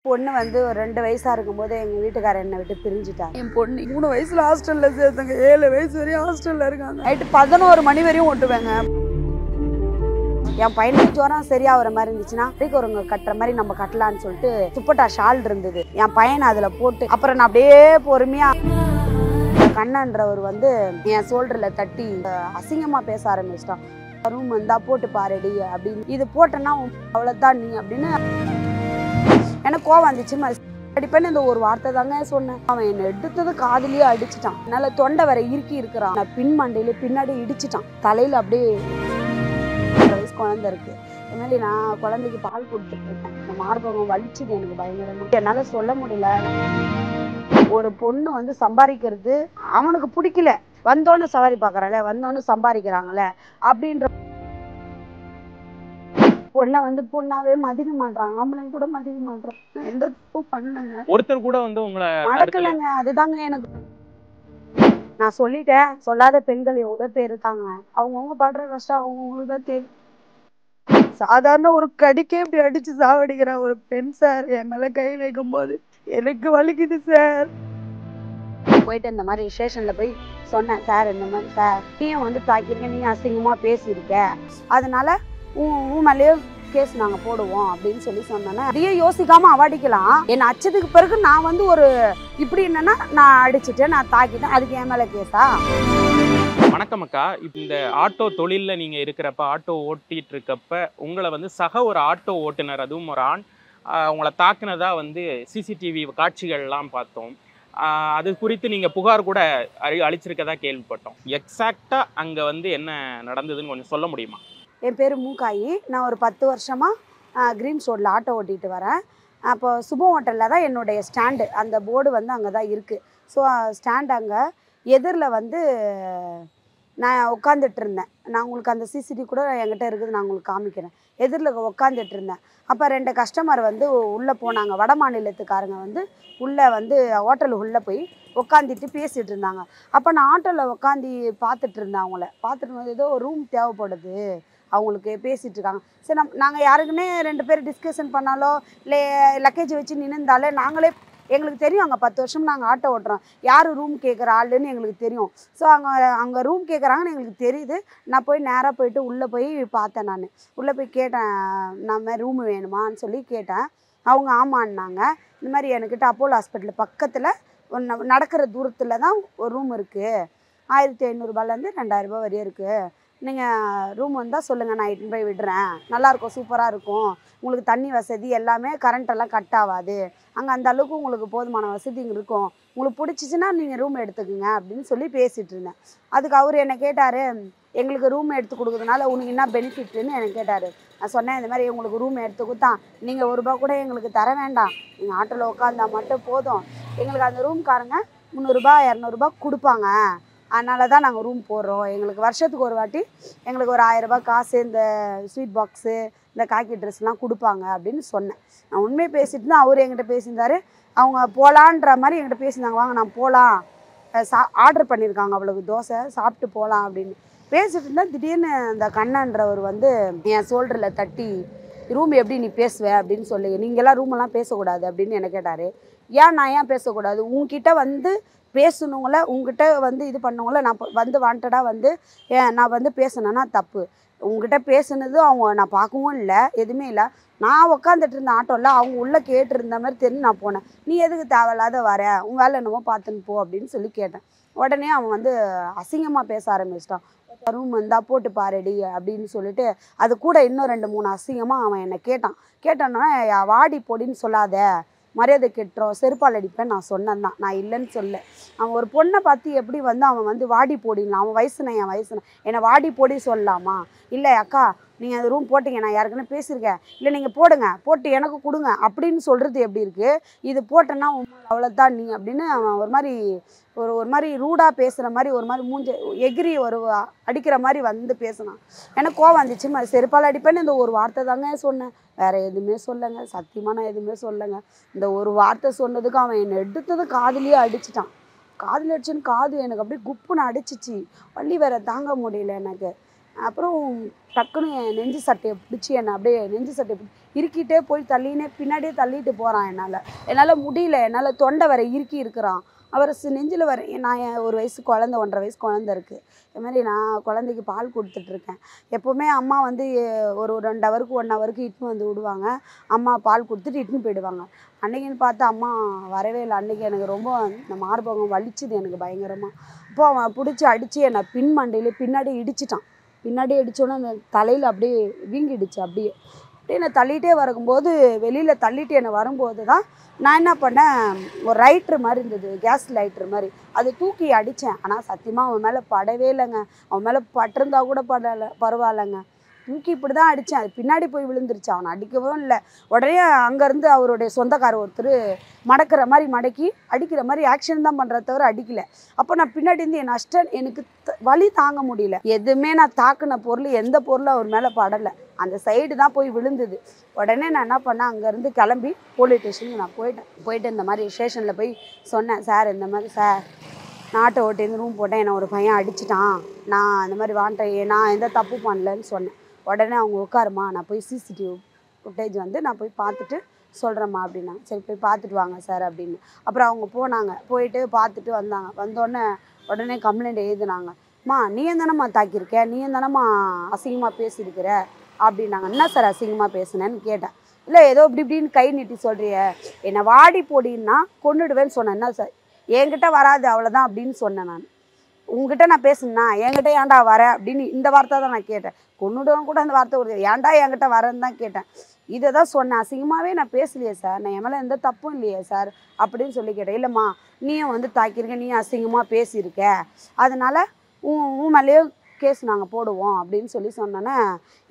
பொண்ணு வந்து ஒரு 2 வயசா இருக்கும்போது எங்கள் வீட்டுக்காரர் என்னை விட்டு பிரிஞ்சுட்டாங்க. என் பொண்ணு 3 வயசுல ஹாஸ்டலில் சேர்த்தாங்க. 7 வயசு வரையும் ஹாஸ்டலில் இருக்காங்க. நைட்டு 11 மணி வரையும் ஓட்டுவேங்க. என் பையனுக்கு ஜுரம் சரியாகிற மாதிரி இருந்துச்சுன்னா ஒரு கட்டுற மாதிரி நம்ம கட்டலான்னு சொல்லிட்டு துப்பட்டா ஷால் இருந்தது. என் பையனை அதில் போட்டு அப்புறம் நான் அப்படியே பொறுமையாக கண்ணன்றவர் வந்து என் ஷோல்டரில் தட்டி அசிங்கமாக பேச ஆரம்பிச்சிட்டான். ரூம் வந்தா போட்டு பாருடி அப்படின்னு. இது போட்டேன்னா அவ்வளோதான் நீ அப்படின்னு எனக்கு கோவம் வந்துச்சு. அடிப்பேன்னு இந்த ஒரு வார்த்தை தாங்க சொன்னேன். அவன் என்னை எடுத்தது காதுலயே அடிச்சுட்டான். என்னால தொண்டை வரை இறுக்கி இருக்கிறான். நான் பின் மண்டையில பின்னாடி இடிச்சிட்டான். தலையில அப்படியே 2 வயசு குழந்தை இருக்கு. அதனால நான் குழந்தைக்கு பால் கொடுத்துட்டு இருக்கேன். இந்த மார்பகம் வலிச்சுது எனக்கு பயங்கரமா. என்னால சொல்ல முடியல. ஒரு பொண்ணு வந்து சம்பாதிக்கிறது அவனுக்கு பிடிக்கல. வந்தோன்னு சவாரி பாக்குறாங்களே, வந்தோன்னு சம்பாதிக்கிறாங்களே அப்படின்ற பொண்ணை வந்து பொண்ணாவே மதிக்க மாட்டாங்க. ஆம்பளை கூட மதிக்க மாட்டாங்க. எந்த தப்பும் பண்ணலங்க. ஒருத்தர் கூட வந்து உங்களை மறக்கலங்க. அதுதாங்க எனக்கு நான் சொல்லிட்டேன். சொல்லாத பெண்கள் எவ்வளவு பேர் இருக்காங்க. அவங்கவுங்க படுற கஷ்டம் அவங்கவுங்களுக்கு தான் தெரியும். சாதாரண ஒரு கடிக்கே இப்படி அடிச்சு சாவடிக்கிற ஒரு பெண் சார் என் மேல கை வைக்கும் போது எனக்கு வலிக்குது சார். போயிட்டு இந்த மாதிரி ஸ்டேஷன்ல போய் சொன்னேன். சார் இந்த மாதிரி சார் நீயும் வந்து தாக்கிருக்க, நீ அசிங்கமா பேசியிருக்க, அதனால உன் மேலேயே கேஸ் நாங்க போடுவோம் அப்படின்னு சொல்லி சொன்னேன்னா அதையே யோசிக்காம அவடிக்கலாம். என்னை அச்சதுக்கு பிறகு நான் வந்து ஒரு இப்படி என்னன்னா நான் அடிச்சுட்டேன், நான் தாக்கிட்டேன், அதுக்கு என் மேல கேஸா? வணக்கம் அக்கா. இந்த ஆட்டோ தொழிலில் நீங்கள் இருக்கிறப்ப, ஆட்டோ ஓட்டிகிட்டு இருக்கப்ப உங்களை வந்து சக ஒரு ஆட்டோ ஓட்டுநர், அதுவும் ஒரு ஆண், உங்களை தாக்குனதா வந்து சிசிடிவி காட்சிகள்லாம் பார்த்தோம். அது குறித்து நீங்கள் புகார் கூட அளிச்சிருக்கதா கேள்விப்பட்டோம். எக்ஸாக்டாக அங்கே வந்து என்ன நடந்ததுன்னு கொஞ்சம் சொல்ல முடியுமா? என் பேர் மூக்காயி. நான் ஒரு 10 வருஷமாக கிரீன்ஸ் ரோட்டில் ஆட்டோ ஓட்டிகிட்டு வரேன். அப்போ சுபம் ஹோட்டலில் தான் என்னுடைய ஸ்டாண்டு. அந்த போர்டு வந்து அங்கே தான் இருக்குது. ஸோ ஸ்டாண்ட் அங்கே எதிரில் வந்து நான் உட்காந்துட்டு இருந்தேன். நான் உங்களுக்கு அந்த சிசிடிவி கூட என்கிட்ட இருக்குது, நான் உங்களுக்கு காமிக்கிறேன். எதிரில் உட்காந்துட்டு இருந்தேன். அப்போ 2 கஸ்டமர் வந்து உள்ளே போனாங்க. வட மாநிலத்துக்காரங்க வந்து உள்ளே வந்து ஹோட்டலு உள்ளே போய் உட்காந்துட்டு பேசிகிட்டு இருந்தாங்க. அப்போ நான் ஆட்டோவில் உட்காந்து பார்த்துட்டு இருந்தேன். அவங்கள பார்த்துட்டு வந்து ஏதோ ஒரு ரூம் தேவைப்படுது அவங்களுக்கு, பேசிகிட்டு இருக்காங்க. சரி, நாங்கள் யாருக்குன்னே 2 பேர் டிஸ்கஷன் பண்ணாலோ இல்லை லக்கேஜ் வச்சு நின்றுந்தாலே நாங்களே எங்களுக்கு தெரியும். அங்கே 10 வருஷம் நாங்கள் ஆட்டோ ஓட்டுறோம். யார் ரூம் கேட்குற ஆளுன்னு எங்களுக்கு தெரியும். ஸோ அங்கே ரூம் கேட்குறாங்கன்னு எங்களுக்கு தெரியுது. நான் போய் நேராக போயிட்டு உள்ளே போய் பார்த்தேன். நான் உள்ளே போய் கேட்டேன், நம்ம ரூம் வேணுமான்னு சொல்லி கேட்டேன். அவங்க ஆமான்னாங்க. இந்த மாதிரி என்கிட்ட அப்போலோ ஹாஸ்பிட்டல் பக்கத்தில் நடக்கிற தூரத்தில் தான் ஒரு ரூம் இருக்குது. 1500 2000 வரையும் இருக்குது. நீங்கள் ரூம் வந்தால் சொல்லுங்கள், நான் இட்டுன்னு போய் விடுறேன். நல்லாயிருக்கும், சூப்பராக இருக்கும். உங்களுக்கு தண்ணி வசதி எல்லாமே, கரண்ட்டெல்லாம் கட் ஆகாது. அங்கே அந்த அளவுக்கு உங்களுக்கு போதுமான வசதி இருக்கும். உங்களுக்கு பிடிச்சிச்சின்னா நீங்கள் ரூம் எடுத்துக்குங்க அப்படின்னு சொல்லி பேசிகிட்டு இருந்தேன். அதுக்கு அவர் என்னை கேட்டார், எங்களுக்கு ரூம் எடுத்து கொடுக்குறதுனால உனக்கு என்ன பெனிஃபிட்டுன்னு என்னை கேட்டார். நான் சொன்னேன், இந்த மாதிரி உங்களுக்கு ரூம் எடுத்து கொடுத்தா நீங்கள் ₹1 கூட எங்களுக்கு தர வேண்டாம். நீங்கள் ஆட்டோவில் உட்காந்தா மட்டும் போதும். எங்களுக்கு அந்த ரூம்காரங்க ₹300 200 கொடுப்பாங்க. அதனால தான் நாங்கள் ரூம் போடுறோம். எங்களுக்கு வருஷத்துக்கு ஒரு வாட்டி எங்களுக்கு ஒரு ₹1000 காசு, இந்த ஸ்வீட் பாக்ஸு, இந்த காக்கி ட்ரெஸ்லாம் கொடுப்பாங்க அப்படின்னு சொன்னேன். நான் உண்மையை பேசிட்டு தான் அவர் என்கிட்ட பேசியிருந்தார். அவங்க போகலான்ற மாதிரி என்கிட்ட பேசியிருந்தாங்க. வாங்க நான் போகலாம், ஆர்டர் பண்ணியிருக்காங்க அவளுக்கு தோசை, சாப்பிட்டு போகலாம் அப்படின்னு பேசிட்டு இருந்தால் திடீர்னு அந்த கண்ணன்றவர் வந்து என் ஷோல்டரில் தட்டி ரூம் எப்படி நீ பேசுவ அப்படின்னு சொல்லி, நீங்களாம் ரூமெல்லாம் பேசக்கூடாது அப்படின்னு என்ன கேட்டார். நான் ஏன் பேசக்கூடாது? உங்ககிட்ட வந்து பேசணுங்கள, உங்ககிட்ட வந்து இது பண்ணவங்கள நான் வந்து வாண்டடாக வந்து நான் வந்து பேசினேன்னா தப்பு. உங்ககிட்ட பேசுனது அவங்க நான் பார்க்கவும் இல்லை, எதுவுமே இல்லை. நான் உட்காந்துட்டு இருந்த ஆட்டோவில் அவங்க உள்ளே கேட்டுருந்த மாதிரி தெரிஞ்சு நான் போனேன். நீ எதுக்கு தேவையில்லாத வர, உங்கள் வேலை என்னமோ பார்த்துன்னு போ அப்படின்னு சொல்லி கேட்டேன். உடனே அவன் வந்து அசிங்கமாக பேச ஆரம்பிச்சிட்டான். ரூம் வந்தால் போட்டு பாருடி அப்படின்னு சொல்லிட்டு அது கூட இன்னும் 2-3 அசிங்கமாக அவன் என்னை கேட்டான்னா வாடி பொடின்னு சொல்லாத, மரியாதை கெட்டுறோம், செருப்பால் அடிப்பேன் நான் சொன்னேன் தான், நான் இல்லைன்னு சொல்ல. அவன் ஒரு பொண்ணை பார்த்து எப்படி வந்து அவன் வந்து வாடி போடிடலாம்? அவன் வயசுனா என் வயசுனா என்னை வாடி போடி சொல்லலாமா? இல்லை அக்கா நீங்கள் அந்த ரூம் போட்டிங்க, நான் யாருக்குன்னு பேசியிருக்கேன், இல்லை நீங்கள் போடுங்க, போட்டு எனக்கு கொடுங்க அப்படின்னு சொல்கிறது எப்படி இருக்குது? இது போட்டேன்னா அவ்வளோதான் நீ அப்படின்னு அவன் ஒரு மாதிரி ரூடாக பேசுகிற மாதிரி, ஒரு மாதிரி எகிரி அடிக்கிற மாதிரி வந்து பேசினான். எனக்கு கோவம் வந்துச்சு. செருப்பால் அடிப்பேன்னு இந்த ஒரு வார்த்தை தாங்க சொன்னேன், வேறு எதுவுமே சொல்லுங்க. சத்தியமாக நான் எதுவுமே சொல்லுங்க. இந்த ஒரு வார்த்தை சொன்னதுக்கு அவன் என்னை எடுத்தது காதுலேயே அடிச்சிட்டான். காதில் அடிச்சுன்னு காது எனக்கு அப்படியே குப்புன்னு அடிச்சிச்சு. வலி வேற தாங்க முடியல எனக்கு. அப்புறம் டக்குன்னு என் நெஞ்சு சட்டையை பிடிச்சி என்னை அப்படியே இறுக்கிட்டே போய் தள்ளினே பின்னாடியே தள்ளிட்டு போகிறான். என்னால் முடியல, என்னால் தொண்டை வர இறுக்கி இருக்கிறான். அவர் நெஞ்சில் வர நான் ஒரு வயசு குழந்த 1.5 வயசு குழந்த இருக்குது. இதுமாதிரி நான் குழந்தைக்கு பால் கொடுத்துட்ருக்கேன். எப்போவுமே அம்மா வந்து ஒரு 2 ஹவருக்கு 1 ஹவருக்கு இட்டுன்னு வந்து விடுவாங்க. அம்மா பால் கொடுத்துட்டு இட்டுன்னு போயிடுவாங்க. அன்றைக்கின்னு பார்த்து அம்மா வரவே இல்லை. அன்றைக்கி எனக்கு ரொம்ப இந்த மார்பகம் வலிச்சுது எனக்கு பயங்கரமாக. அப்போ அவன் பிடிச்சி அடித்து என்னை மண்டையில் பின்னாடி இடிச்சிட்டான். பின்னாடி அடித்தோன்னே அந்த தலையில் அப்படியே வீங்கிடுச்சு. அப்படியே என்னை தள்ளிகிட்டே வரும்போது வெளியில் தள்ளிட்டு என்னை வரும்போது தான் நான் என்ன பண்ணேன், ஒரு லைட்ரு மாதிரி இருந்தது, கேஸ் லைட்ரு மாதிரி, அதை தூக்கி அடித்தேன். ஆனால் சத்தியமாக அவன் மேலே படவே இல்லைங்க. அவன் மேலே பட்டிருந்தா கூட பரவாயில்லைங்க. தூக்கி இப்படி தான் அடித்தேன். அது பின்னாடி போய் விழுந்துருச்சு. அவனை அடிக்கவும் இல்லை. உடனே அங்கேருந்து அவருடைய சொந்தக்காரர் ஒருத்தர் மடக்கிற மாதிரி மடக்கி அடிக்கிற மாதிரி ஆக்ஷன் தான் பண்ணுறத தவிர அடிக்கலை. அப்போ நான் பின்னாடி இருந்து என் எனக்கு வலி தாங்க முடியல. எதுவுமே நான் தாக்குன பொருள் எந்த பொருளும் அவர் மேலே படலை. அந்த சைடு தான் போய் விழுந்தது. உடனே நான் என்ன பண்ணேன், அங்கேருந்து கிளம்பி போலீஸ் ஸ்டேஷனுக்கு நான் போயிட்டு இந்த மாதிரி ஸ்டேஷனில் போய் சொன்னேன். சார் இந்த மாதிரி சார் நான் ஆட்டோ ஓட்டிருந்து ரூம் போட்டேன், என்னை ஒரு பையன் அடிச்சிட்டான், நான் இந்த மாதிரி வாண்டேன், நான் எந்த தப்பு பண்ணலன்னு சொன்னேன். உடனே அவங்க உட்காருமா, நான் போய் சிசிடிவி ஃபுட்டேஜ் வந்து நான் போய் பார்த்துட்டு சொல்கிறேம்மா அப்படின்னாங்க. சரி போய் பார்த்துட்டு வாங்க சார் அப்படின்னு. அப்புறம் அவங்க போனாங்க. போயிட்டு பார்த்துட்டு வந்தாங்க. வந்தோடனே உடனே கம்ப்ளைண்ட் எழுதுனாங்க. அம்மா நீயும் தானம்மா தாக்கியிருக்க, நீயும் தானம்மா அசிங்கமாக பேசியிருக்கிற அப்படின்னாங்க. என்ன சார் அசிங்கமாக பேசுனேன்னு கேட்டேன். இல்லை ஏதோ இப்படின்னு கை நீட்டி சொல்கிறிய, என்னை வாடி போடின்னா கொண்டுடுவேன்னு சொன்னேன். என்ன சார் என்கிட்ட வராது அவ்வளோதான் அப்படின்னு சொன்னேன். நான் உங்ககிட்ட நான் பேசுனா என்கிட்ட ஏன்டா வர அப்படின்னு இந்த வார்த்தை தான் நான் கேட்டேன். கொண்டுடுவேன் கூட அந்த வார்த்தை வருது, ஏன்டா என்கிட்ட வரேன்னு தான் கேட்டேன். இதை தான் சொன்னேன். அசிங்கமாகவே நான் பேசலையே சார், நான் என் மேலே எந்த தப்பும் இல்லையே சார் அப்படின்னு சொல்லி கேட்டேன். இல்லைம்மா நீயும் வந்து தாக்கியிருக்க, நீயும் அசிங்கமாக பேசியிருக்க, அதனால் உன் மேலேயே கேஸ் நாங்கள் போடுவோம் அப்படின்னு சொல்லி சொன்னோன்னே,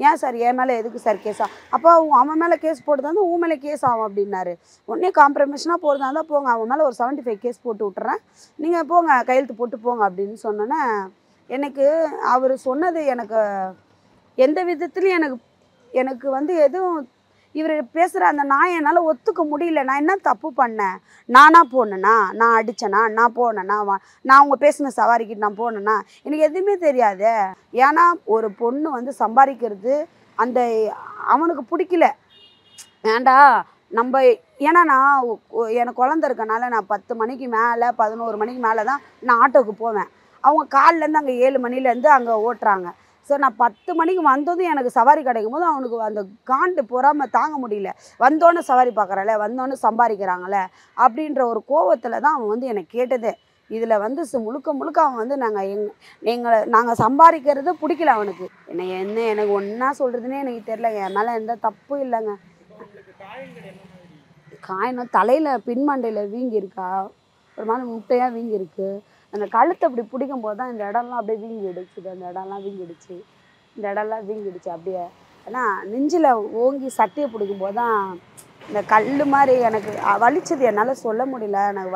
ஏன் சார் என் மேலே எதுக்கு சார் கேஸா, அப்போ அவன் மேலே கேஸ் போட்டு தான் உன் மேலே கேஸ் ஆகும் அப்படின்னாரு. உடனே காம்ப்ரமைஸ்னாக போடுறதா இருந்தால் போங்க, அவன் மேலே ஒரு 75 கேஸ் போட்டு விட்டுறேன், நீங்கள் போங்க கையெழுத்து போட்டு போங்க அப்படின்னு சொன்னோன்னே, எனக்கு அவர் சொன்னது எனக்கு எந்த விதத்துலையும் எனக்கு வந்து எதுவும் இவர் பேசுகிற அந்த நான் என்னால் ஒத்துக்க முடியல. நான் என்ன தப்பு பண்ணேன், நானா போனேன்னா, நான் அடித்தேனா, நான் போனேன்னா, நான் அவங்க பேசின சவாரிக்கிட்டு நான் போனேன்னா, எனக்கு எதுவுமே தெரியாது. ஏன்னா ஒரு பொண்ணு வந்து சம்பாதிக்கிறது அந்த அவனுக்கு பிடிக்கல. ஏண்டா நம்ம ஏன்னா நான் எனக்கு குழந்த இருக்கனால நான் 10 மணிக்கு மேலே 11 மணிக்கு மேலே தான் நான் ஆட்டோவுக்கு போவேன். அவங்க காலிலேருந்து அங்கே 7 மணிலேருந்து அங்கே ஓட்டுறாங்க. ஸோ நான் 10 மணிக்கு வந்ததும் எனக்கு சவாரி கிடைக்கும் போது அவனுக்கு அந்த காண்டு பொறாமல் தாங்க முடியல. வந்தோன்னே சவாரி பார்க்குறாளே, வந்தோன்னே சம்பாதிக்கிறாங்களே அப்படின்ற ஒரு கோவத்தில் தான் அவன் வந்து என்னை கேட்டதே. இதில் வந்து முழுக்க அவன் வந்து நாங்கள் சம்பாதிக்கிறது பிடிக்கல அவனுக்கு. எனக்கு ஒன்றா சொல்கிறதுனே எனக்கு தெரியலங்க. என் மேலே எந்த தப்பும் இல்லைங்க. காயம் தலையில் பின்மண்டையில் வீங்கியிருக்கா, ஒரு மாதிரி முட்டையாக வீங்கியிருக்கு. அந்த கழுத்தை அப்படி பிடிக்கும் போது தான் இந்த இடம்லாம் அப்படியே வீங்கிடுச்சு. அந்த இடம்லாம் வீங்கிடுச்சு அப்படியே. ஏன்னா நெஞ்சில் ஓங்கி சட்டையை பிடிக்கும் போது தான் இந்த கல் மாதிரி எனக்கு வலிச்சது. என்னால் சொல்ல முடியல. எனக்கு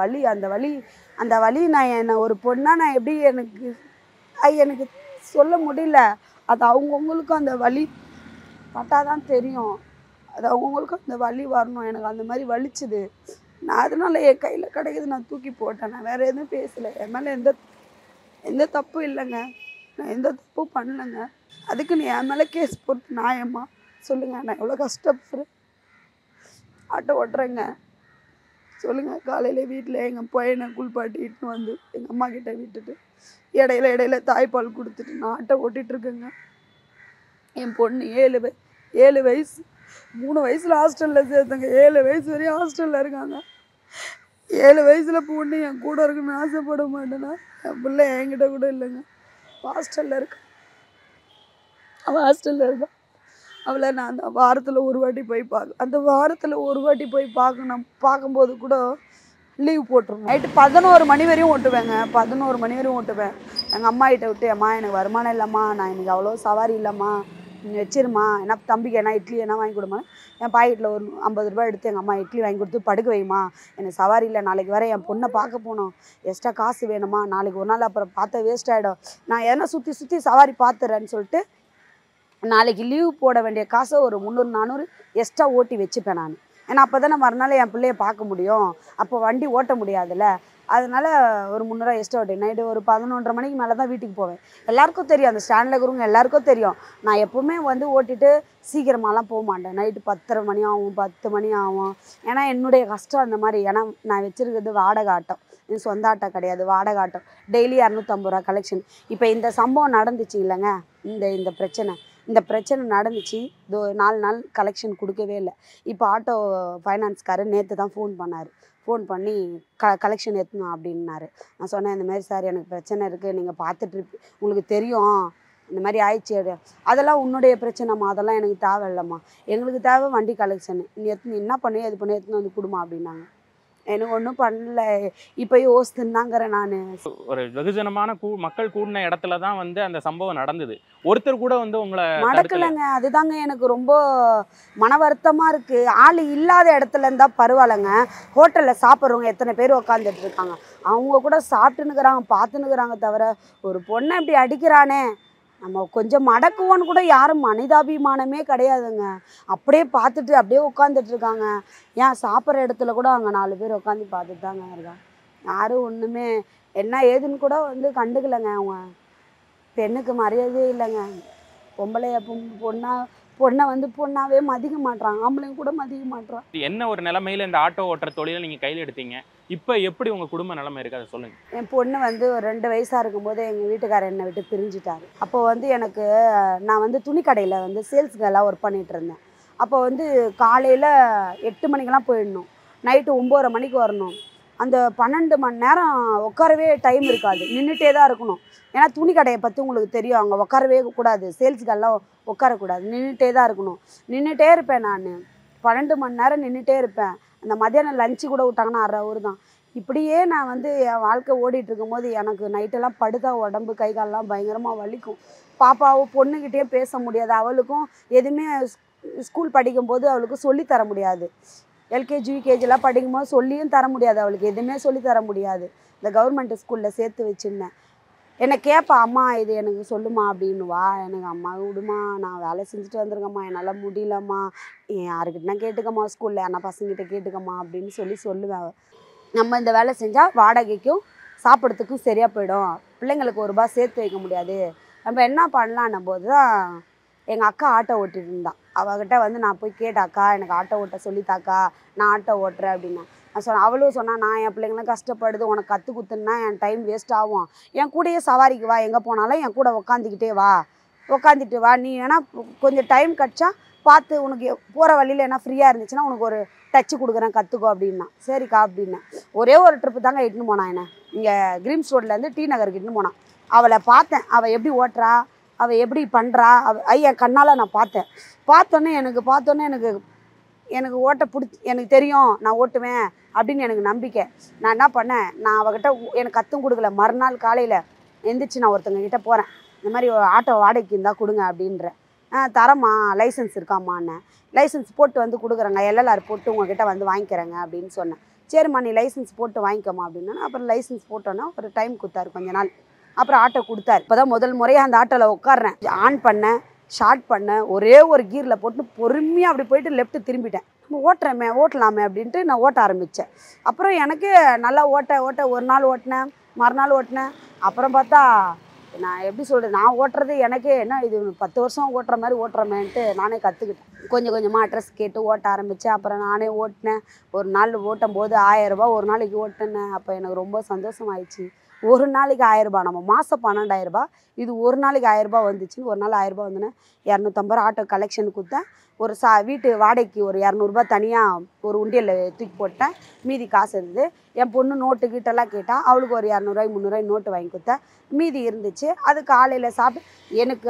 அந்த வலி நான் என்னை ஒரு பொண்ணாக நான் எப்படி எனக்கு சொல்ல முடியல. அது அவங்கவுங்களுக்கும் அந்த வலி பட்டாதான் தெரியும். அது அவங்கவுங்களுக்கும் அந்த வலி வரணும். எனக்கு அந்த மாதிரி வலிச்சுது. நான் அதனால் என் கையில் கிடைக்கிது நான் தூக்கி போட்டேன். நான் வேறு எதுவும் பேசலை. என் மேலே எந்த தப்பும் இல்லைங்க. நான் எந்த தப்பும் பண்ணலைங்க. அதுக்கு நீ என் மேலே கேஸ் போட்டு நியாயமா சொல்லுங்கள். நான் எவ்வளோ கஷ்டப்படுறேன், ஆட்டோ ஓட்டுறேங்க. சொல்லுங்கள். காலையில் வீட்டில் எங்கள் பையனை குளிப்பாட்டி இட்டுன்னு வந்து எங்கள் அம்மா கிட்டே விட்டுட்டு இடையில தாய்ப்பால் கொடுத்துட்டு நான் ஆட்டோ ஓட்டிகிட்ருக்கேங்க. என் பொண்ணு 7 வயசு, 3 வயசில் ஹாஸ்டலில் சேர்த்தாங்க. 7 வயசு வரையும் ஹாஸ்டலில் இருக்காங்க. 7 வயசில் பொண்ணு என் கூட இருக்குன்னு ஆசைப்பட மாட்டேன்னா, என் பிள்ளை என்கிட்ட கூட இல்லைங்க. ஹாஸ்டலில் இருக்கா. அவள் ஹாஸ்டலில் இருக்கா. அவளை நான் அந்த வாரத்தில் ஒரு வாட்டி போய் அந்த வாரத்தில் ஒரு வாட்டி போய் பார்க்கும்போது கூட லீவ் போட்டுருவோம். நைட்டு 11 மணி வரையும் ஓட்டுவேங்க. 11 மணி வரையும் ஓட்டுவேன். எங்கள் அம்மா கிட்ட விட்டு, அம்மா எனக்கு வருமானம் இல்லைம்மா, நான் எனக்கு அவ்வளோ சவாரி இல்லைம்மா, நீ வச்சிருமா, என்ன தம்பிக்கு என்ன இட்லி என்ன வாங்கி கொடுமா, என் பாக்கெட்டில் ஒரு 50 ரூபாய் எடுத்து எங்கள் அம்மா இட்லி வாங்கி கொடுத்து படுக்க வைமா, எனக்கு சவாரி இல்லை, நாளைக்கு வர என் பொண்ணை பார்க்க போகணும், எக்ஸ்ட்ரா காசு வேணுமா, நாளைக்கு ஒரு நாள் அப்புறம் பார்த்தா வேஸ்ட் ஆகிடும், நான் எதனா சுற்றி சவாரி பார்த்துறேன்னு சொல்லிட்டு நாளைக்கு லீவ் போட வேண்டிய காசை ஒரு 300-400 எக்ஸ்ட்ரா ஓட்டி வச்சுப்பேன் நான். ஏன்னா அப்போ தானே மறுநாள் என் பிள்ளைய பார்க்க முடியும். அப்போ வண்டி ஓட்ட முடியாதுல்ல. அதனால ஒரு 300 எக்ஸ்ட்ரா ஓட்டி நைட்டு ஒரு 11:30 மணிக்கு மேலே தான் வீட்டுக்கு போவேன். எல்லாருக்கும் தெரியும், அந்த ஸ்டாண்டில் இருக்கிறவங்க எல்லாருக்கும் தெரியும். நான் எப்போவுமே வந்து ஓட்டிட்டு சீக்கிரமாலாம் போக மாட்டேன். நைட்டு 10:30 மணி ஆகும், 10 மணி ஆகும். ஏன்னா என்னுடைய கஷ்டம் அந்த மாதிரி. ஏன்னா நான் வச்சுருக்கிறது வாடகை ஆட்டோ, இது சொந்த ஆட்டோ கிடையாது, வாடகை ஆட்டோ. டெய்லி 250 ரூபா கலெக்ஷன். இப்போ இந்த சம்பவம் நடந்துச்சு இல்லைங்க, இந்த பிரச்சனை நடந்துச்சு. 4 நாள் கலெக்ஷன் கொடுக்கவே இல்லை. இப்போ ஆட்டோ ஃபைனான்ஸ்காரர் நேற்று தான் ஃபோன் பண்ணி கலெக்ஷன் ஏற்றணும் அப்படின்னாரு. நான் சொன்னேன், இந்த மாதிரி சார் எனக்கு பிரச்சனை இருக்குது, நீங்கள் பார்த்துட்டு உங்களுக்கு தெரியும் இந்த மாதிரி ஆயிடுச்சு. அதெல்லாம் உன்னுடைய பிரச்சனைம்மா, அதெல்லாம் எனக்கு தேவை இல்லைம்மா, எங்களுக்கு தேவை வண்டி கலெக்ஷன். நீ என்ன பண்ணி அது பண்ணி எடுத்துன்னு வந்து கொடுமா அப்படின்னாங்க. எனக்கு ஒன்றும் பண்ணல, இப்போ யோசித்துந்தாங்கிறேன் நான். ஒரு வெகுஜனமான மக்கள் கூடின இடத்துல தான் வந்து அந்த சம்பவம் நடந்தது. ஒருத்தர் கூட வந்து உங்களை நடக்கலைங்க. அதுதாங்க எனக்கு ரொம்ப மன வருத்தமாக இருக்குது. ஆள் இல்லாத இடத்துல இருந்தால் பரவாயில்லைங்க. ஹோட்டலில் சாப்பிட்றவங்க எத்தனை பேர் உக்காந்துட்டு இருக்காங்க, அவங்க கூட சாப்பிட்டுன்னுக்குறாங்க, பார்த்துன்னுக்குறாங்க. தவிர ஒரு பொண்ணை இப்படி அடிக்கிறானே, நம்ம கொஞ்சம் மடக்குவோன்னு கூட யாரும் மனிதாபிமானமே கிடையாதுங்க. அப்படியே பார்த்துட்டு அப்படியே உட்காந்துட்டு இருக்காங்க. ஏன் சாப்பிட்ற இடத்துல கூட அங்கே 4 பேர் உட்காந்து பார்த்துட்டு தாங்க இருக்காங்க. யாரும் ஒன்றுமே என்ன ஏதுன்னு கூட வந்து கண்டுக்கலைங்க. அவங்க பெண்ணுக்கு மரியாதையே இல்லைங்க. பொம்பளைய பொண்ணை வந்து பொண்ணாவே மதிக்க மாட்றாங்க, ஆம்பளைங்க கூட மதிக்க மாட்றாங்க. என்ன ஒரு நிலைமையில இந்த ஆட்டோ ஓட்டுற தொழிலை நீங்கள் கையில் எடுத்தீங்க, இப்போ எப்படி உங்கள் குடும்ப நிலைமை இருக்குது அதை சொல்லுங்கள். என் பொண்ணு வந்து ஒரு 2 வயசாக இருக்கும்போது எங்கள் வீட்டுக்காரர் என்னை விட்டு பிரிஞ்சுட்டார். அப்போ வந்து நான் வந்து துணி கடையில் வந்து சேல்ஸ் கேர்லாக ஒர்க் பண்ணிகிட்டு இருந்தேன். அப்போ வந்து காலையில் 8 மணிக்கெலாம் போயிடணும், நைட்டு 9:30 மணிக்கு வரணும். அந்த 12 மணி நேரம் உட்காரவே டைம் இருக்காது, நின்றுட்டே தான் இருக்கணும். ஏன்னா துணி கடையை பற்றி உங்களுக்கு தெரியும், அங்கே உட்காரவே கூடாது, சேல்ஸ்கெல்லாம் உட்காரக்கூடாது, நின்றுட்டே தான் இருக்கணும். நின்றுட்டே இருப்பேன் நான், 12 மணி நேரம் நின்றுட்டே இருப்பேன். அந்த மத்தியானம் லஞ்சு கூட விட்டாங்கன்னா 1/2 hour தான். இப்படியே நான் வந்து என் வாழ்க்கை ஓடிட்டு இருக்கும்போது எனக்கு நைட்டெல்லாம் படுத்தா உடம்பு கை காலெலாம் பயங்கரமாக வலிக்கும். பாப்பாவும் பொண்ணுக்கிட்டே பேச முடியாது, அவளுக்கும் எதுவுமே ஸ்கூல் படிக்கும்போது அவளுக்கு சொல்லித்தர முடியாது. எல்கேஜி யூகேஜிலாம் படிக்கும்போது சொல்லியும் தர முடியாது, அவளுக்கு எதுவுமே சொல்லித்தர முடியாது. இந்த கவர்மெண்ட் ஸ்கூலில் சேர்த்து வச்சுருந்தேன். என்னை கேட்பா, அம்மா இது எனக்கு சொல்லுமா அப்படின்னுவா. எனக்கு அம்மா விடுமா, நான் வேலை செஞ்சுட்டு வந்துருக்கம்மா, என்னால் முடியலம்மா, யாருக்கிட்டனா கேட்டுக்கம்மா, ஸ்கூலில் யாரா பசங்கிட்ட கேட்டுக்கம்மா அப்படின்னு சொல்லுவேன். நம்ம இந்த வேலை செஞ்சால் வாடகைக்கும் சாப்பிட்றதுக்கும் சரியாக போயிடும், பிள்ளைங்களுக்கு 1 ரூபா சேர்த்து வைக்க முடியாது, நம்ம என்ன பண்ணலான்னும் போது தான் எங்கள் அக்கா ஆட்டோ ஓட்டிகிட்டு இருந்தா. அவகிட்ட வந்து நான் போய் கேட்டாக்கா, எனக்கு ஆட்டோ ஓட்ட சொல்லித்தாக்கா, நான் ஆட்டோ ஓட்டுறேன் அப்படின்னா. நான் அவளும் சொன்னால், நான் என் பிள்ளைங்களாம் கஷ்டப்படுது, உனக்கு கற்று கொடுத்துன்னா என் டைம் வேஸ்ட் ஆகும், என் கூடயே சவாரிக்கு வா, எங்கே போனாலும் என் கூட உட்காந்துட்டு வா, நீ வேணா கொஞ்சம் டைம் கிடச்சா பார்த்து, உனக்கு போகிற வழியில் என்ன ஃப்ரீயாக இருந்துச்சுன்னா உனக்கு ஒரு டச்சு கொடுக்குறேன், கற்றுக்கோ அப்படின்னா. சரிக்கா அப்படின்னேன். ஒரே ஒரு ட்ரிப்பு தாங்க இட்டுன்னு போனான் என்னை, இங்கே கிரீம்ஸ் ரோட்லேருந்து டி நகருக்கு இட்டுன்னு போனான். அவளை பார்த்தேன், அவள் எப்படி ஓட்டுறா, அவள் எப்படி பண்ணுறா, என் கண்ணால் நான் பார்த்தோன்னே எனக்கு ஓட்ட எனக்கு தெரியும், நான் ஓட்டுவேன் அப்படின்னு எனக்கு நம்பிக்கை. நான் என்ன பண்ணேன், நான் அவகிட்ட எனக்கு கற்றும் கொடுக்கல. மறுநாள் காலையில் எந்திரிச்சு நான் ஒருத்தங்க கிட்டே போகிறேன், இந்த மாதிரி ஆட்டோ வாடகைக்கு இருந்தால் கொடுங்க அப்படின்றேன். தரம்மா, லைசன்ஸ் இருக்காம்மான்னு. லைசன்ஸ் போட்டு வந்து கொடுக்குறேங்க, LLR போட்டு உங்ககிட்ட வந்து வாங்கிக்கிறேங்க அப்படின்னு சொன்னேன். சரிம்மா நீ லைசன்ஸ் போட்டு வாங்கிக்கோமா அப்படின்னா. அப்புறம் லைசன்ஸ் போட்டோன்னா ஒரு டைம் கொடுத்தாரு, கொஞ்ச நாள். அப்புறம் ஆட்டோ கொடுத்தாரு. இப்போ தான் முதல் முறையாக அந்த ஆட்டோவில் உட்காடுறேன். ஆன் பண்ணேன், ஷார்ட் பண்ணேன், ஒரே ஒரு கீரில் போட்டு பொறுமையாக அப்படி போயிட்டு லெஃப்ட்டு திரும்பிட்டேன். நம்ம ஓட்டலாமே அப்படின்ட்டு நான் ஓட்ட ஆரம்பித்தேன். அப்புறம் எனக்கு நல்லா ஓட்ட ஒரு நாள் ஓட்டினேன், மறுநாள் ஓட்டினேன். அப்புறம் பார்த்தா நான் எப்படி சொல்கிறது, நான் ஓட்டுறது எனக்கே என்ன இது 10 வருஷம் ஓட்டுற மாதிரி ஓட்டுறமேன்ட்டு நானே கற்றுக்கிட்டேன். கொஞ்சம் கொஞ்சமாக அட்ரஸ் கேட்டு ஓட்ட ஆரம்பித்தேன். அப்புறம் நானே ஓட்டினேன். ஒரு நாள் ஓட்டும் போது 1000 ரூபா ஒரு நாளைக்கு ஓட்டினேன். அப்போ எனக்கு ரொம்ப சந்தோஷமாயிடுச்சு. ஒரு நாளைக்கு 1000 ரூபா, நம்ம மாதம் 12,000 ரூபா, இது ஒரு நாளைக்கு 1000 ரூபா வந்துச்சுன்னு. ஒரு நாள் 1000 ரூபா வந்துன்னு 250 ஆட்டோ கலெக்ஷன் கொடுத்தேன். ஒரு வீட்டு வாடகைக்கு ஒரு 200 ரூபா தனியாக ஒரு உண்டியலில் தூக்கி போட்டேன். மீதி காசு இருந்தது. என் பொண்ணு நோட்டு கிட்டெல்லாம் கேட்டால் அவளுக்கு ஒரு 200 ரூபாய் 300 ரூபாய் நோட்டு வாங்கி கொடுத்தேன். மீதி இருந்துச்சு. அது காலையில் சாப்பிட்டு எனக்கு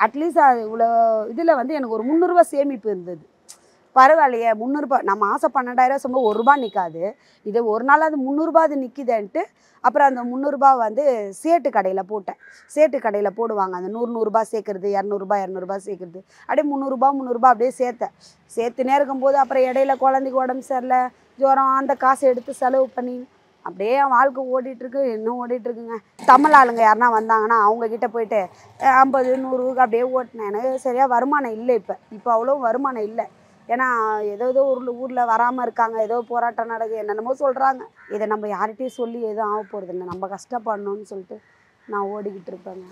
அட்லீஸ்ட் இவ்வளோ இதில் வந்து எனக்கு ஒரு 300 ரூபா சேமிப்பு இருந்தது. பரவாயில்லையே, 300 ரூபா, நம்ம மாதம் 12,000 சம்பளம் 1 ரூபா நிற்காது, இது ஒரு நாள் அது 300 ரூபா அது நிற்கிதுன்ட்டு. அப்புறம் அந்த 300 ரூபா வந்து சேட்டு கடையில் போட்டேன். சேட்டு கடையில் போடுவாங்க, அந்த 100 ரூபா சேர்க்குறது, 200 ரூபா சேர்க்குறது, அப்படியே 300 ரூபா அப்படியே சேர்த்துனே இருக்கும்போது அப்புறம் இடையில குழந்தைக்கு உடம்பு சரியில்லை, ஜுரம், அந்த காசை எடுத்து செலவு பண்ணி அப்படியே என் வாழ்க்கை ஓடிட்டுருக்கு. இன்னும் ஓடிட்டுருக்குங்க. தமிழ் ஆளுங்க யாருனா வந்தாங்கன்னா அவங்கக்கிட்ட போயிட்டு 50 100 அப்படியே ஓட்டினேன். எனக்கு சரியாக வருமானம் இல்லை. இப்போ அவ்வளோ வருமானம் இல்லை. ஏன்னா ஏதோ ஊரில் வராமல் இருக்காங்க, ஏதோ போராட்டம் நடக்குது, என்னென்னமோ சொல்கிறாங்க. இதை நம்ம யார்கிட்டையும் சொல்லி எதுவும் ஆக போகிறது இல்லை. நம்ம கஷ்டப்படணும்னு சொல்லிட்டு நான் ஓடிக்கிட்டு இருப்பேங்க.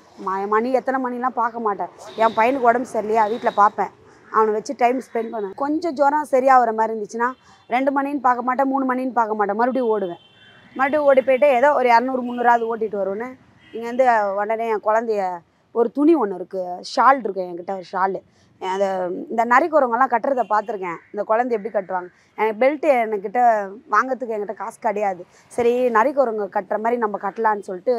மணி எத்தனை மணிலாம் பார்க்க மாட்டேன். என் பையனுக்கு உடம்பு சரியில்லையா வீட்டில் பார்ப்பேன், அவனை வச்சு டைம் ஸ்பெண்ட் பண்ணுவேன். கொஞ்சம் ஜுரம் சரியாகிற மாதிரி இருந்துச்சுன்னா 2 மணின்னு பார்க்க மாட்டேன், 3 மணின்னு பார்க்க மாட்டேன், மறுபடியும் ஓடுவேன். மறுபடியும் ஓடி போய்ட்டு ஏதோ ஒரு 200 300 ஓட்டிகிட்டு வருவேன்னு இங்கேருந்து உடனே என் குழந்தைய ஒரு துணி ஒன்று இருக்குது, ஷால் இருக்குது என்கிட்ட, ஒரு ஷாலு. அதை இந்த நரிக்குறவங்கெல்லாம் கட்டுறதை பார்த்துருக்கேன். இந்த குழந்தை எப்படி கட்டுவாங்க. எனக்கு பெல்ட்டு என்கிட்ட வாங்கிறதுக்கு என்கிட்ட காசு கிடையாது. சரி நரிக்குறவங்க கட்டுற மாதிரி நம்ம கட்டலான்னு சொல்லிட்டு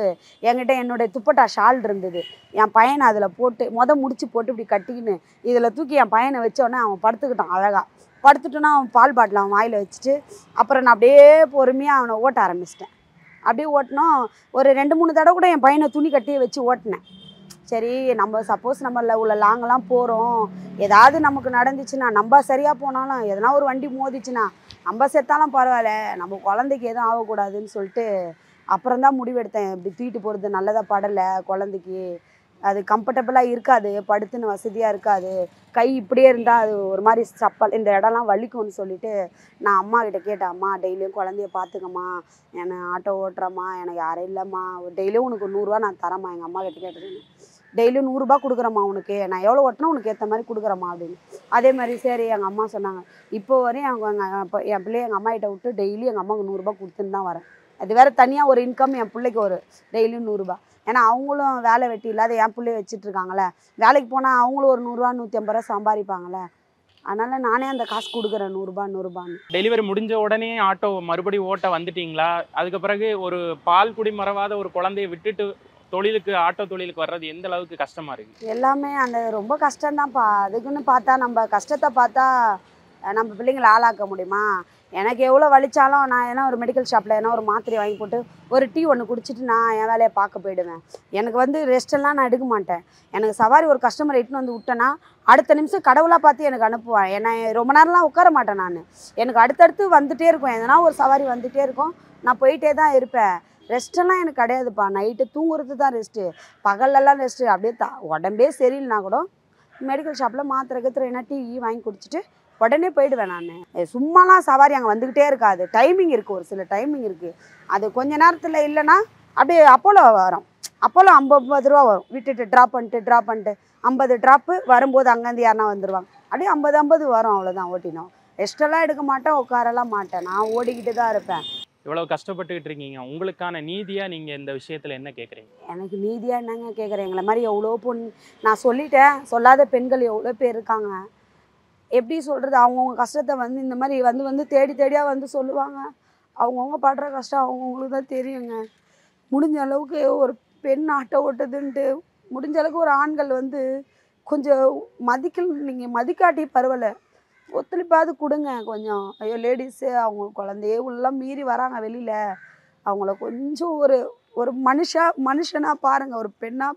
என்கிட்ட என்னுடைய துப்பட்டா ஷால் இருந்தது. என் பையனை அதில் போட்டு முடிச்சு போட்டு இப்படி கட்டிக்கின்னு இதில் தூக்கி என் பையனை வச்சோடனே அவன் படுத்துக்கிட்டான். அழகாக படுத்துட்டோன்னா அவன் பால் பாட்டில் அவன் வாயில் வச்சுட்டு அப்புறம் நான் அப்படியே பொறுமையாக அவனை ஓட்ட ஆரம்பிச்சிட்டேன். அப்படியே ஓட்டினோம். ஒரு 2 3 தடவை கூட என் பையனை துணி கட்டியே வச்சு ஓட்டினேன். சரி நம்ம சப்போஸ் நம்மள உள்ள லாங்கெல்லாம் போகிறோம், ஏதாவது நமக்கு நடந்துச்சுன்னா, நம்ம சரியாக போனாலும் எதனா ஒரு வண்டி மோதிச்சுன்னா நம்ம செத்தாலும் பரவாயில்ல, நம்ம குழந்தைக்கு எதுவும் ஆகக்கூடாதுன்னு சொல்லிட்டு அப்புறம் தான் முடிவெடுத்தேன். இப்படி தூக்கிட்டு போகிறது நல்லதாக படலை, குழந்தைக்கு அது கம்ஃபர்டபுளாக இருக்காது, படுத்துன்னு வசதியாக இருக்காது, கை இப்படியே இருந்தால் அது ஒரு மாதிரி சப்பல், இந்த இடம்லாம் வலிக்கும்னு சொல்லிட்டு நான் அம்மா கிட்ட கேட்டேன். அம்மா டெய்லியும் குழந்தைய பார்த்துக்கம்மா, என்னை ஆட்டோ ஓட்டுறம்மா, எனக்கு யாரும் இல்லைம்மா, டெய்லியும் உனக்கு 100 ரூபா நான் தரேம்மா. எங்கள் அம்மா கிட்ட கேட்டேன். டெய்லியும் 100 ரூபா கொடுக்குறம்மா உனக்கு, நான் எவ்வளோ ஓட்டினா உனக்கு ஏற்ற மாதிரி கொடுக்குறம்மா அப்படின்னு. அதே மாதிரி சரி எங்கள் அம்மா சொன்னாங்க. இப்போ வரையும் என் பிள்ளைய எங்கள் அம்மா கிட்ட விட்டு டெய்லி எங்கள் அம்மாவுக்கு 100 ரூபா கொடுத்துன்னு தான் வரேன். அது வேறு தனியாக ஒரு இன்கம் என் பிள்ளைக்கு ஒரு டெய்லியும் 100 ரூபா. ஏன்னா அவங்களும் வேலை வெட்டி இல்லாத என் பிள்ளைய வச்சுட்ருக்காங்களே, வேலைக்கு போனால் அவங்களும் ஒரு 100 ரூபா 150 ரூபா சம்பாதிப்பாங்களே, அதனால் நானே அந்த காசு கொடுக்குறேன் 100 ரூபா 100 ரூபான்னு. டெலிவரி முடிஞ்ச உடனே ஆட்டோ மறுபடியும் ஓட்ட வந்துட்டீங்களா? அதுக்கு பிறகு ஒரு பால் குடி மறவாத ஒரு குழந்தைய விட்டுட்டு ஆட்டோ தொழிலுக்கு வர்றது எந்த அளவுக்கு கஷ்டமா இருக்கு? எல்லாமே அந்த ரொம்ப கஷ்டம்தான்ப்பா. அதுக்குன்னு பார்த்தா நம்ம கஷ்டத்தை பார்த்தா நம்ம பிள்ளைங்களை ஆளாக்க முடியுமா? எனக்கு எவ்வளோ வலிச்சாலும் நான் ஏன்னா ஒரு மெடிக்கல் ஷாப்பில் ஏன்னா ஒரு மாத்திரை வாங்கி போட்டு ஒரு டீ ஒன்று குடிச்சிட்டு நான் என் வேலையை பார்க்க போயிடுவேன். எனக்கு ரெஸ்ட்டெல்லாம் நான் எடுக்க மாட்டேன். எனக்கு சவாரி ஒரு கஸ்டமர் இட்டுன்னு வந்து விட்டேன்னா அடுத்த நிமிஷம் கடவுளாக பார்த்து எனக்கு அனுப்புவேன். ஏன்னா ரொம்ப நேரம்லாம் உட்கார மாட்டேன் நான். எனக்கு அடுத்தடுத்து வந்துகிட்டே இருக்கும், எதனா ஒரு சவாரி வந்துகிட்டே இருக்கும், நான் போயிட்டே தான் இருப்பேன். ரெஸ்ட்டெல்லாம் எனக்கு கிடையாதுப்பா. நைட்டு தூங்குறது தான் ரெஸ்ட்டு, பகல்லலாம் ரெஸ்ட்டு. அப்படியே உடம்பே சரியில்லைனா கூட மெடிக்கல் ஷாப்பில் மாத்திரை கத்திர என்ன டீ வாங்கி குடிச்சிட்டு உடனே போயிடுவேன் நான். சும்மாலாம் சவாரி அங்கே வந்துக்கிட்டே இருக்காது, டைமிங் இருக்குது, ஒரு சில டைமிங் இருக்குது. அது கொஞ்ச நேரத்தில் இல்லைன்னா அப்படியே அப்போலோ வரும். அப்போலோ 50 ரூபா வரும், விட்டுட்டு ட்ராப் பண்ணிட்டு 50 ட்ராப்பு வரும்போது அங்கேருந்து யாருனா வந்துடுவாங்க. அப்படியே 50 வரும், அவ்வளோதான் ஓட்டினோம். ரெஸ்ட்டெல்லாம் எடுக்க மாட்டேன், உட்காரலாம் மாட்டேன், நான் ஓடிக்கிட்டு தான் இருப்பேன். இவ்வளோ கஷ்டப்பட்டுக்கிட்டு இருக்கீங்க, உங்களுக்கான நீதியாக நீங்கள் இந்த விஷயத்தில் என்ன கேட்குறீங்க? எனக்கு நீதியாக என்னங்க கேட்குறேன்? எங்களை மாதிரி எவ்வளோ பொண்ணு, நான் சொல்லிட்டேன், சொல்லாத பெண்கள் எவ்வளோ பேர் இருக்காங்க. எப்படி சொல்கிறது? அவங்கவுங்க கஷ்டத்தை இந்த மாதிரி வந்து தேடியாக வந்து சொல்லுவாங்க. அவங்கவுங்க படுற கஷ்டம் அவங்கவுங்களுக்கு தான் தெரியுங்க. முடிஞ்ச அளவுக்கு ஒரு பெண் ஆட்டோ ஓட்டுதுன்ட்டு முடிஞ்ச அளவுக்கு ஒரு ஆண்கள் கொஞ்சம் நீங்கள் மதிக்காட்டி பரவாயில்ல, ஒத்துழைப்பாவது கொடுங்க கொஞ்சம். ஐயோ லேடிஸு அவங்க குழந்தையே உள்ளலாம் மீறி வராங்க வெளியில், அவங்கள கொஞ்சம் ஒரு மனுஷனாக பாருங்கள், ஒரு பெண்ணாக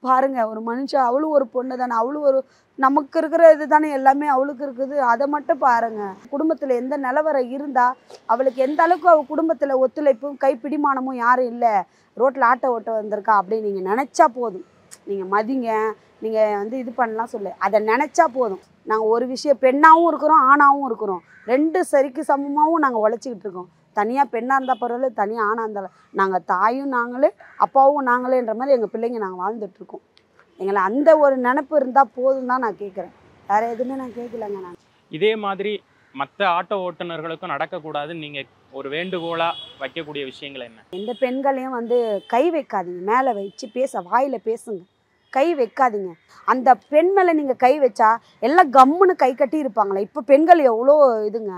பாருங்கள். ஒரு மனுஷன், அவளும் ஒரு பொண்ணு தானே, அவளும் ஒரு நமக்கு இருக்கிற இது தானே எல்லாமே அவளுக்கு இருக்குது, அதை மட்டும் பாருங்கள். குடும்பத்தில் எந்த நிலவரம் இருந்தால் அவளுக்கு எந்த அளவுக்கு அவள் குடும்பத்தில் ஒத்துழைப்பும் கைப்பிடிமானமும் யாரும் இல்லை, ரோட்டில் ஆட்டோ ஓட்ட வந்திருக்கா அப்படின்னு நீங்கள் நினச்சா போதும். நீங்கள் மதிங்க, நீங்கள் இது பண்ணலாம் சொல்லு, அதை நினச்சா போதும். நாங்கள் ஒரு விஷயம் பெண்ணாகவும் இருக்கிறோம் ஆணாகவும் இருக்கிறோம், 2 சரிக்கு சமமாகவும் நாங்கள் உழைச்சிக்கிட்டு இருக்கோம். தனியாக பெண்ணாக இருந்தால் பரவாயில்ல, தனியாக ஆணாக இருந்தாலும் நாங்கள் தாயும் நாங்களே அப்பாவும் நாங்களேன்ற மாதிரி எங்கள் பிள்ளைங்க நாங்கள் வாழ்ந்துட்டுருக்கோம். எங்களை அந்த ஒரு நினப்பு இருந்தால் போதும் தான் நான் கேட்குறேன், வேறு எதுவுமே நான் கேட்கலங்க. நான் இதே மாதிரி மற்ற ஆட்டோ ஓட்டுநர்களுக்கும் நடக்கக்கூடாதுன்னு நீங்கள் ஒரு வேண்டுகோளாக வைக்கக்கூடிய விஷயங்கள் என்ன? எந்த பெண்களையும் கை வைக்காதீங்க, மேலே வச்சு வாயில் பேசுங்க, கை வைக்காதீங்க. அந்த பெண் மேலே நீங்கள் கை வச்சா எல்லாம் கம்முன்னு கை கட்டி இருப்பாங்களே. இப்போ பெண்கள் எவ்வளோ இதுங்க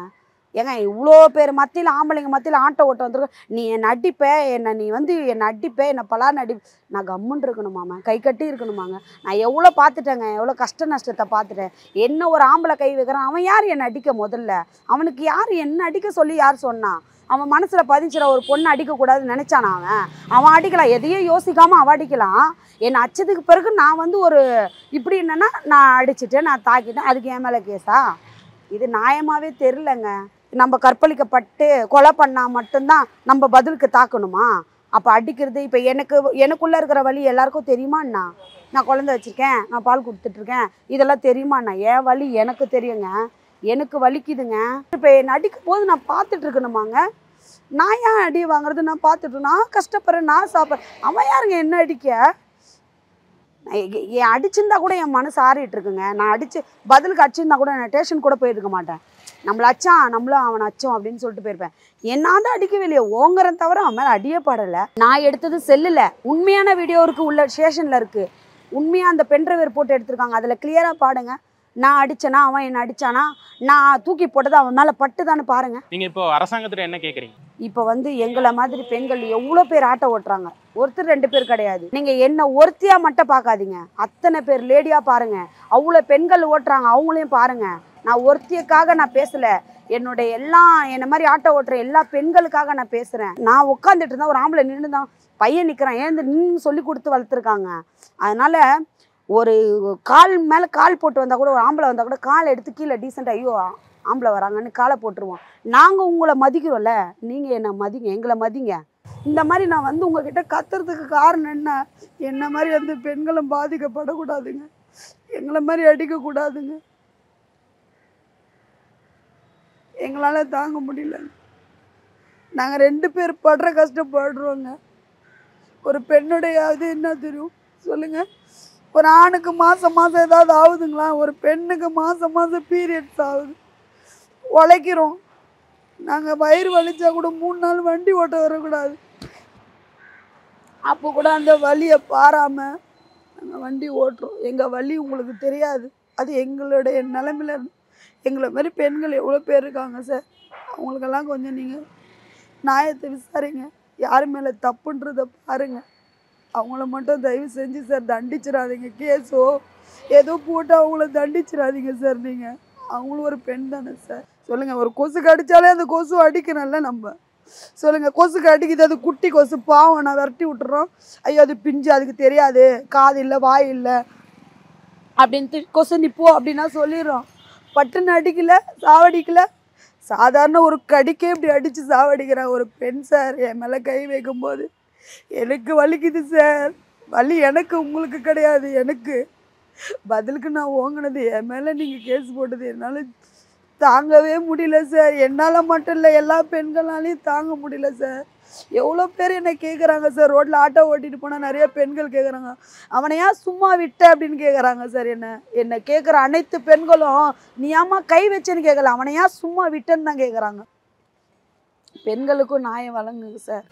ஏங்க, இவ்வளோ பேர் மத்தியில், ஆம்பளைங்க மத்தியில் ஆட்டோ ஓட்ட வந்துருக்க, நீ என்னை அடிப்ப, நீ என்னை அடிப்ப, என்னை பலான்னு நான் கம்முன்னு இருக்கணுமாங்க, கை கட்டி இருக்கணுமாங்க. நான் எவ்வளோ பார்த்துட்டேங்க, எவ்வளோ கஷ்ட நஷ்டத்தை பார்த்துட்டேன். என்ன ஒரு ஆம்பளை கை வைக்கிறான், அவன் யார் என்னை அடிக்க? முதல்ல அவனுக்கு யார் என்ன அடிக்க சொல்லி யார் சொன்னான்? அவன் மனசில் பதிச்சிட ஒரு பொண்ணை அடிக்கக்கூடாதுன்னு நினச்சானா? அவன் அடிக்கலாம், எதையும் யோசிக்காமல் அவன் அடிக்கலாம். என்னை அச்சதுக்கு பிறகு நான் ஒரு இப்படி என்னென்னா நான் அடிச்சுட்டேன், நான் தாக்கிட்டேன், அதுக்கு என் மேலே கேஸா? இது நியாயமாகவே தெரிலங்க. நம்ம கற்பழிக்கப்பட்டு கொலை பண்ணால் மட்டும்தான் நம்ம பதிலுக்கு தாக்கணுமா? அப்போ அடிக்கிறது இப்போ எனக்குள்ளே இருக்கிற வலி எல்லாருக்கும் தெரியுமாண்ணா? நான் குழந்தை வச்சுருக்கேன், நான் பால் கொடுத்துட்ருக்கேன், இதெல்லாம் தெரியுமாண்ணா? என் வலி எனக்கு தெரியுங்க. எனக்கு வலிக்குதுங்க. இப்போ என்னை அடிக்கும் போது நான் பார்த்துட்டு இருக்கணுமாங்க? நான் ஏன் அடி வாங்குறது? நான் பார்த்துட்டு நான் கஷ்டப்படுறேன், நான் சாப்பிட்றேன். அவன் யாருங்க என்ன அடிக்க? என் அடிச்சிருந்தா கூட என் மனசு ஆறிட்டு இருக்குங்க. நான் அடிச்சு பதிலுக்கு அடிச்சிருந்தா கூட நான் ஸ்டேஷன் கூட போயிருக்க மாட்டேன். நம்மள அச்சான், நம்மளும் அவன் அச்சோம் அப்படின்னு சொல்லிட்டு போயிருப்பேன். நான் தான் அடிக்கவே இல்லையே, ஓங்குறேன் தவிர அவன் மேலே அடியே படலை. நான் எடுத்தது செல்லில், உண்மையான வீடியோ இருக்குது, உள்ள ஸ்டேஷனில் இருக்குது. உண்மையாக அந்த பென்ட்ரைவர் போட்டு எடுத்திருக்காங்க, அதில் கிளியராக பாடுங்க. நான் அடிச்சேனா, அவன் என்ன அடிச்சானா, நான் தூக்கி போட்டது அவன் மேலே பட்டுதான்னு பாருங்க. நீங்கள் இப்போ அரசாங்கத்தில் என்ன கேட்குறீங்க? இப்போ வந்து எங்களை மாதிரி பெண்கள் எவ்வளோ பேர் ஆட்டோ ஓட்டுறாங்க. ஒருத்தர் 2 பேர் கிடையாது. நீங்கள் என்ன ஒருத்தியாக மட்டும் பார்க்காதீங்க, அத்தனை பேர் லேடியாக பாருங்கள். அவ்வளோ பெண்கள் ஓட்டுறாங்க, அவங்களையும் பாருங்கள். நான் ஒருத்தியக்காக நான் பேசலை, என்னுடைய என்ன மாதிரி ஆட்டோ ஓட்டுற எல்லா பெண்களுக்காக நான் பேசுகிறேன். நான் உட்காந்துட்டு இருந்தால் ஒரு ஆம்பளை நின்று தான் பையன் நிற்கிறான், ஏன் நின்று சொல்லி கொடுத்து வளர்த்துருக்காங்க. அதனால் ஒரு கால் மேலே கால் போட்டு வந்தால் கூட, ஒரு ஆம்பளை வந்தால் கூட காலை எடுத்து கீழே டீசெண்டாக ஐயோ ஆம்பளை வராங்கன்னு காலை போட்டுருவோம். நாங்கள் உங்களை மதிக்கிறோம்ல, நீங்கள் என்ன மதிங்க, எங்களை மதிங்க. இந்த மாதிரி நான் வந்து உங்ககிட்ட கத்துறதுக்கு காரணம் என்ன மாதிரி வந்து பெண்களும் பாதிக்கப்படக்கூடாதுங்க, எங்களை மாதிரி அடிக்கக்கூடாதுங்க. எங்களால் தாங்க முடியல. நாங்கள் 2 பேர் படுற கஷ்டப்படுறோங்க. ஒரு பெண்ணுடைய அது என்ன தெரியும் சொல்லுங்கள்? ஒரு ஆணுக்கு மாதம் ஏதாவது ஆகுதுங்களா? ஒரு பெண்ணுக்கு மாதம் பீரியட்ஸ் ஆகுது. உழைக்கிறோம் நாங்கள், வயிறு வலிச்சா கூட 3 நாள் வண்டி ஓட்ட வரக்கூடாது. அப்போ கூட அந்த வலியை பாராமல் நாங்கள் வண்டி ஓட்டுறோம். எங்கள் வலி உங்களுக்கு தெரியாது. அது எங்களுடைய நிலைமையில எங்களை மாதிரி பெண்கள் எவ்வளோ பேர் இருக்காங்க சார். அவங்களுக்கெல்லாம் கொஞ்சம் நீங்கள் நியாயத்தை விசாரிங்க, யார் மேலே தப்புன்றதை பாருங்கள். அவங்கள மட்டும் தயவு செஞ்சு சார் தண்டிச்சிடாதீங்க. கேஸோ ஏதோ போட்டு அவங்கள தண்டிச்சிடாதீங்க சார். நீங்கள் அவங்களும் ஒரு பெண் தானே சார். சொல்லுங்கள், ஒரு கொசு கடித்தாலே அந்த கொசு அடிக்கணும்ல நம்ம. சொல்லுங்கள், கொசுக்கு அடிக்குது, அது குட்டி கொசு பாவம், நான் விரட்டி விட்டுறோம். ஐயோ அது பிஞ்சு, அதுக்கு தெரியாது, காது இல்லை வாய் இல்லை அப்படின்ட்டு கொசு நிப்போ அப்படின்னா சொல்லிடுறோம். பட்டுன்னு அடிக்கல, சாவடிக்கல, சாதாரண ஒரு கடிக்கே இப்படி அடித்து சாவடிக்கிறேன் ஒரு பெண் சார். என் மேலே கை வைக்கும்போது எனக்கு வலிக்குது சார். வலி எனக்கு, உங்களுக்கு கிடையாது. எனக்கு பதிலுக்கு நான் ஓங்கினது, என் மேலே நீங்கள் கேஸ் போட்டது என்னால் தாங்கவே முடியல சார். என்னால் மட்டும் இல்லை, எல்லா பெண்களாலையும் தாங்க முடியல சார். எவ்வளோ பேர் என்னை கேட்குறாங்க சார். ரோட்டில் ஆட்டோ ஓட்டிகிட்டு போனால் நிறைய பெண்கள் கேட்குறாங்க, அவனை ஏன் சும்மா விட்ட அப்படின்னு கேட்குறாங்க சார். என்னை கேட்குற அனைத்து பெண்களும் நீ ஏம்மா கை வச்சேன்னு கேட்கல, அவனை ஏன் சும்மா விட்டேன்னு தான் கேட்குறாங்க. பெண்களுக்கும் நியாயம் வழங்குங்க சார்.